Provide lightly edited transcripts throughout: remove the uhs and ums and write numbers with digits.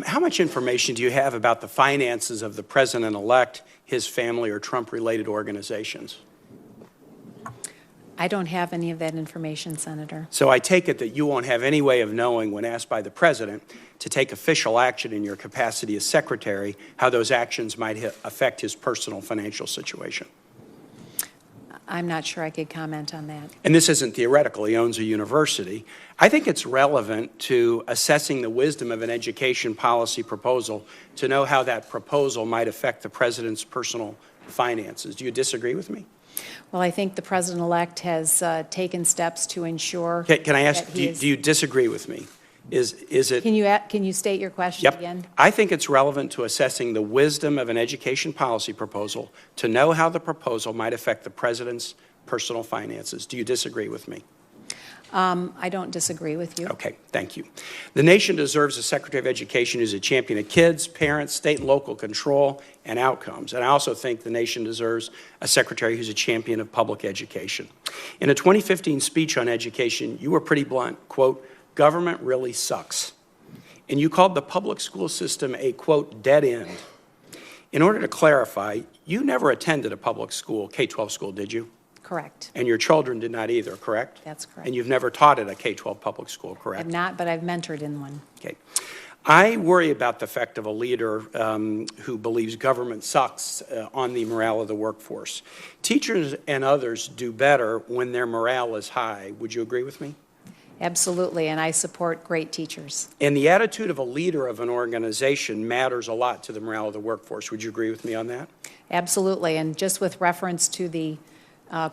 How much information do you have about the finances of the president-elect, his family, or Trump-related organizations? I don't have any of that information, Senator. So I take it that you won't have any way of knowing, when asked by the president to take official action in your capacity as secretary, how those actions might affect his personal financial situation. I'm not sure I could comment on that. And this isn't theoretical. He owns a university. I think it's relevant to assessing the wisdom of an education policy proposal to know how that proposal might affect the president's personal finances. Do you disagree with me? Well, I think the president-elect has taken steps to ensure. Can I ask, do you disagree with me? Is it? Can you state your question again? I think it's relevant to assessing the wisdom of an education policy proposal to know how the proposal might affect the president's personal finances. Do you disagree with me? I don't disagree with you. Okay, thank you. The nation deserves a Secretary of Education who's a champion of kids, parents, state and local control, and outcomes. And I also think the nation deserves a Secretary who's a champion of public education. In a 2015 speech on education, you were pretty blunt, quote, "Government really sucks." And you called the public school system a, quote, "dead end." In order to clarify, you never attended a public school, K-12 school, did you? Correct. And your children did not either, correct? That's correct. And you've never taught at a K-12 public school, correct? I've not, but I've mentored in one. Okay. I worry about the effect of a leader who believes government sucks on the morale of the workforce. Teachers and others do better when their morale is high. Would you agree with me? Absolutely, and I support great teachers. And the attitude of a leader of an organization matters a lot to the morale of the workforce. Would you agree with me on that? Absolutely, and just with reference to the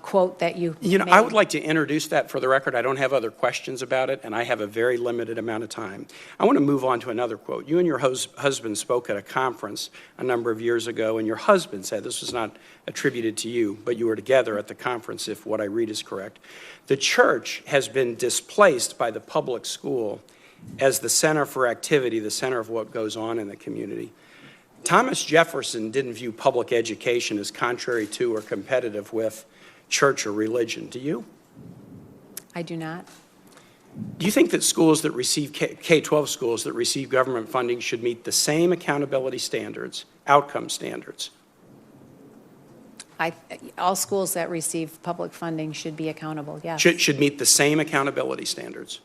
quote that you know, made. I would like to introduce that for the record. I don't have other questions about it, and I have a very limited amount of time. I want to move on to another quote. You and your husband spoke at a conference a number of years ago, and your husband said, this was not attributed to you, but you were together at the conference, if what I read is correct. The church has been displaced by the public school as the center for activity, the center of what goes on in the community. Thomas Jefferson didn't view public education as contrary to or competitive with church or religion. Do you? I do not. Do you think that schools that receive K-12 schools that receive government funding should meet the same accountability standards, outcome standards? All schools that receive public funding should be accountable, yes. Should meet the same accountability standards?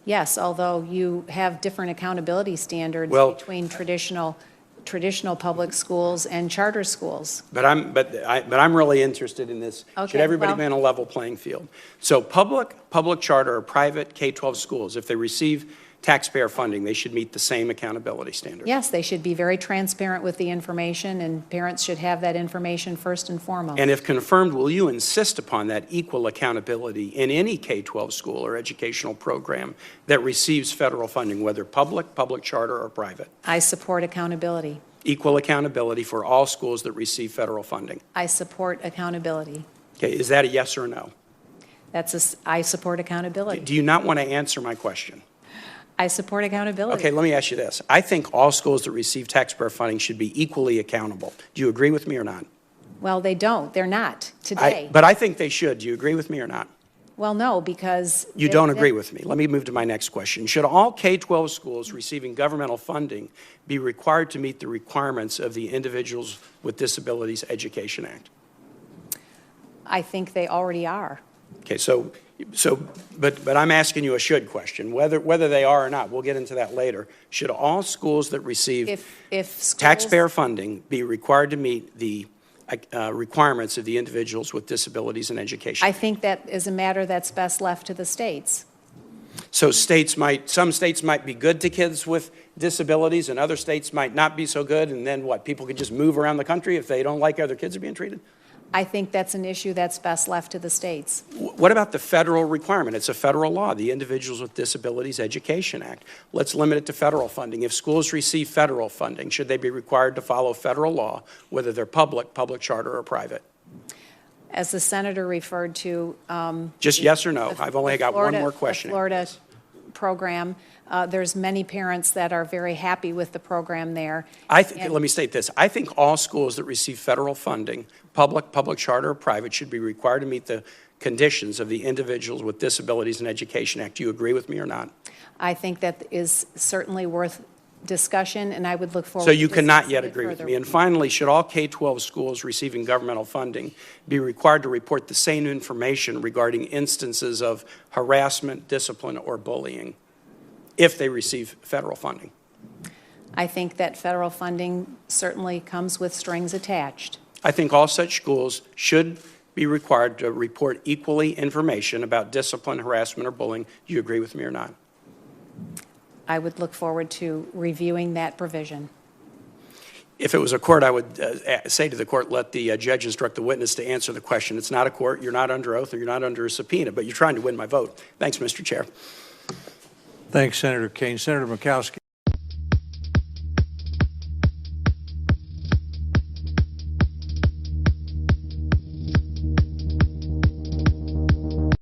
Yes, although you have different accountability standards between traditional public schools and charter schools. But I'm really interested in this. Okay, should everybody be on a level playing field? So public charter, or private K-12 schools, if they receive taxpayer funding, they should meet the same accountability standards. Yes, they should be very transparent with the information, and parents should have that information first and foremost. And if confirmed, will you insist upon that equal accountability in any K-12 school or educational program that receives federal funding, whether public charter, or private? I support accountability. Equal accountability for all schools that receive federal funding. I support accountability. Okay, is that a yes or a no? I support accountability. Do you not want to answer my question? I support accountability. Okay, let me ask you this. I think all schools that receive taxpayer funding should be equally accountable. Do you agree with me or not? Well, they don't. They're not today. But I think they should. Do you agree with me or not? Well, no, because... You don't agree with me. Let me move to my next question. Should all K-12 schools receiving governmental funding be required to meet the requirements of the Individuals with Disabilities Education Act? I think they already are. Okay, but I'm asking you a should question, whether they are or not. We'll get into that later. Should all schools that receive taxpayer funding be required to meet the requirements of the Individuals with Disabilities in Education? I think that is a matter that's best left to the states. So some states might be good to kids with disabilities, and other states might not be so good, and then what, people could just move around the country if they don't like how their kids are being treated? I think that's an issue that's best left to the states. What about the federal requirement? It's a federal law, the Individuals with Disabilities Education Act. Let's limit it to federal funding. If schools receive federal funding, should they be required to follow federal law, whether they're public charter, or private? As the senator referred to... Just yes or no? I've only got one more question. The Florida program, there's many parents that are very happy with the program there. Let me state this. I think all schools that receive federal funding, public charter, or private, should be required to meet the conditions of the Individuals with Disabilities in Education Act. Do you agree with me or not? I think that is certainly worth discussion, and I would look forward So to you cannot discussing yet it agree with further. me. And finally, should all K-12 schools receiving governmental funding be required to report the same information regarding instances of harassment, discipline, or bullying if they receive federal funding? I think that federal funding certainly comes with strings attached. I think all such schools should be required to report equally information about discipline, harassment, or bullying. Do you agree with me or not? I would look forward to reviewing that provision. If it was a court, I would say to the court, let the judge instruct the witness to answer the question. It's not a court. You're not under oath or you're not under a subpoena, but you're trying to win my vote. Thanks, Mr. Chair. Thanks, Senator Kaine. Senator Murkowski.